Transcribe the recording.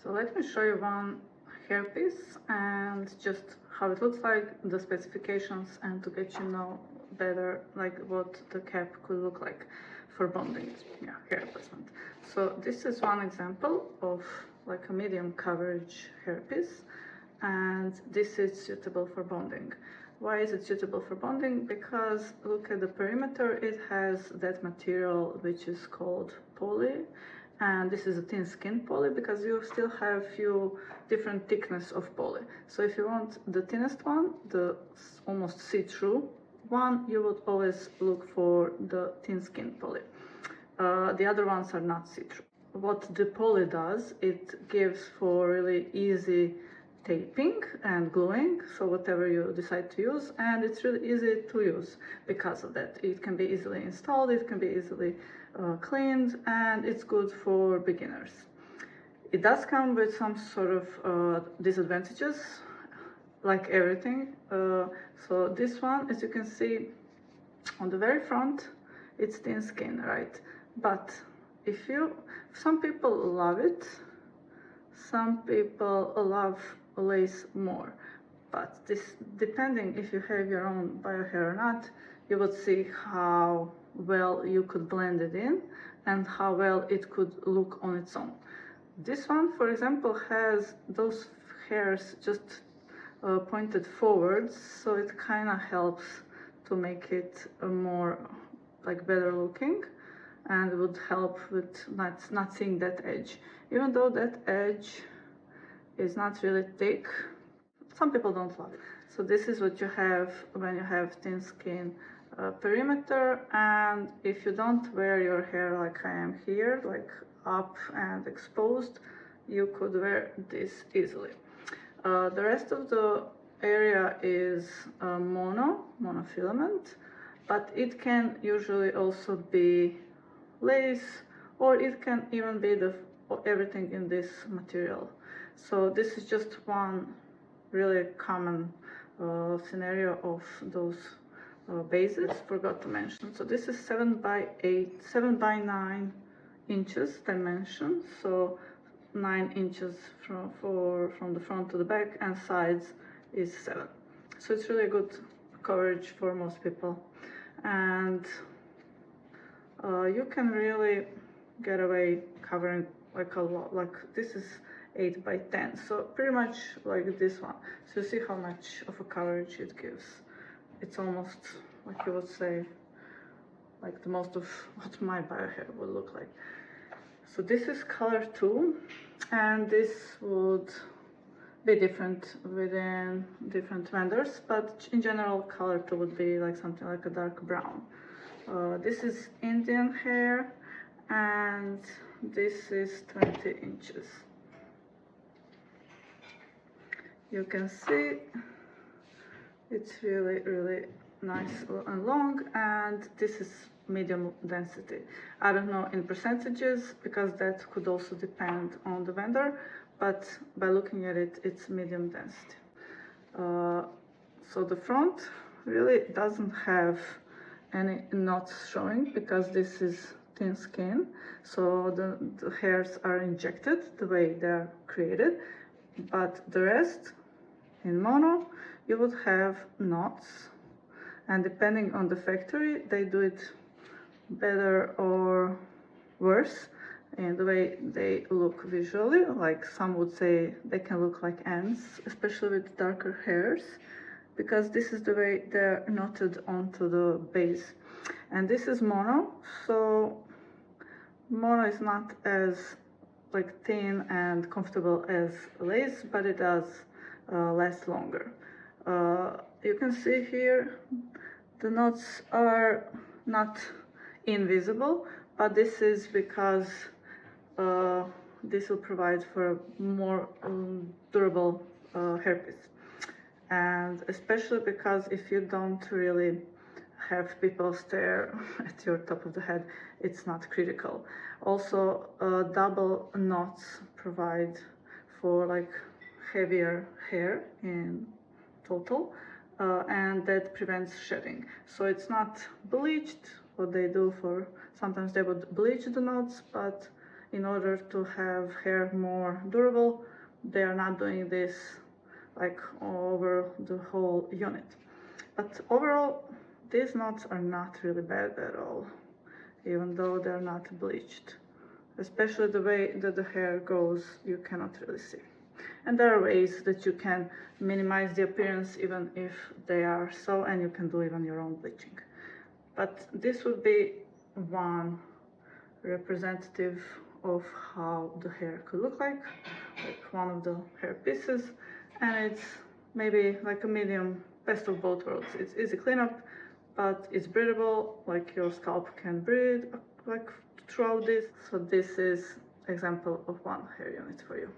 So let me show you one hairpiece and just how it looks like, the specifications, and to get you know better like what the cap could look like for bonding, hair replacement. So this is one example of like a medium coverage hairpiece, and this is suitable for bonding. Why is it suitable for bonding? Because look at the perimeter, it has that material which is called poly, and this is a thin skin poly because you still have few different thickness of poly. So if you want the thinnest one, the almost see-through one, you would always look for the thin skin poly. The other ones are not see-through. What the poly does, it gives for really easy taping and gluing, so whatever you decide to use, and it's really easy to use because of that. It can be easily installed, it can be easily cleaned, and it's good for beginners. It does come with some sort of disadvantages, like everything. So this one, as you can see on the very front, it's thin skin, right? But some people love it, some people love lace more, but this, depending if you have your own bio hair or not, you would see how well you could blend it in and how well it could look on its own. This one, for example, has those hairs just pointed forwards, so it kind of helps to make it more like better looking, and it would help with not seeing that edge. Even though that edge is not really thick, some people don't love it. So this is what you have when you have thin skin perimeter, and if you don't wear your hair like I am here, like up and exposed, you could wear this easily. The rest of the area is monofilament, but it can usually also be lace, or it can even be everything in this material. So this is just one really common scenario of those bases. Forgot to mention. So this is 7 by 9 inches dimension. So 9 inches from the front to the back, and sides is 7. So it's really good coverage for most people, and you can really get away covering like a lot. Like this is 8 by 10, so pretty much like this one. So you see how much of a coverage it gives. It's almost like you would say like the most of what my bio hair would look like. So this is color 2, and this would be different within different vendors, but in general color 2 would be like something like a dark brown. This is Indian hair, and this is 20 inches. You can see it's really nice and long, and this is medium density. I don't know in percentages because that could also depend on the vendor, but by looking at it, it's medium density. So the front really doesn't have any knots showing because this is thin skin, so the hairs are injected the way they're created, but the rest in mono you would have knots, and depending on the factory they do it better or worse in the way they look visually. Like some would say they can look like ants, especially with darker hairs, because this is the way they're knotted onto the base. And this is mono, so mono is not as like thin and comfortable as lace, but it does last longer. You can see here the knots are not invisible, but this is because this will provide for a more durable hairpiece, and especially because if you don't really have people stare at your top of the head, it's not critical. Also, double knots provide for like heavier hair in total, and that prevents shedding. So it's not bleached. What they do for, sometimes they would bleach the knots, but in order to have hair more durable, they are not doing this like over the whole unit. But overall, these knots are not really bad at all, even though they're not bleached. Especially the way that the hair goes, you cannot really see. And there are ways that you can minimize the appearance even if they are so, and you can do even your own bleaching. But this would be one representative of how the hair could look like one of the hair pieces, and it's maybe like a medium, best of both worlds. It's easy cleanup, but it's breathable, like your scalp can breathe like throughout this. So this is example of one hair unit for you.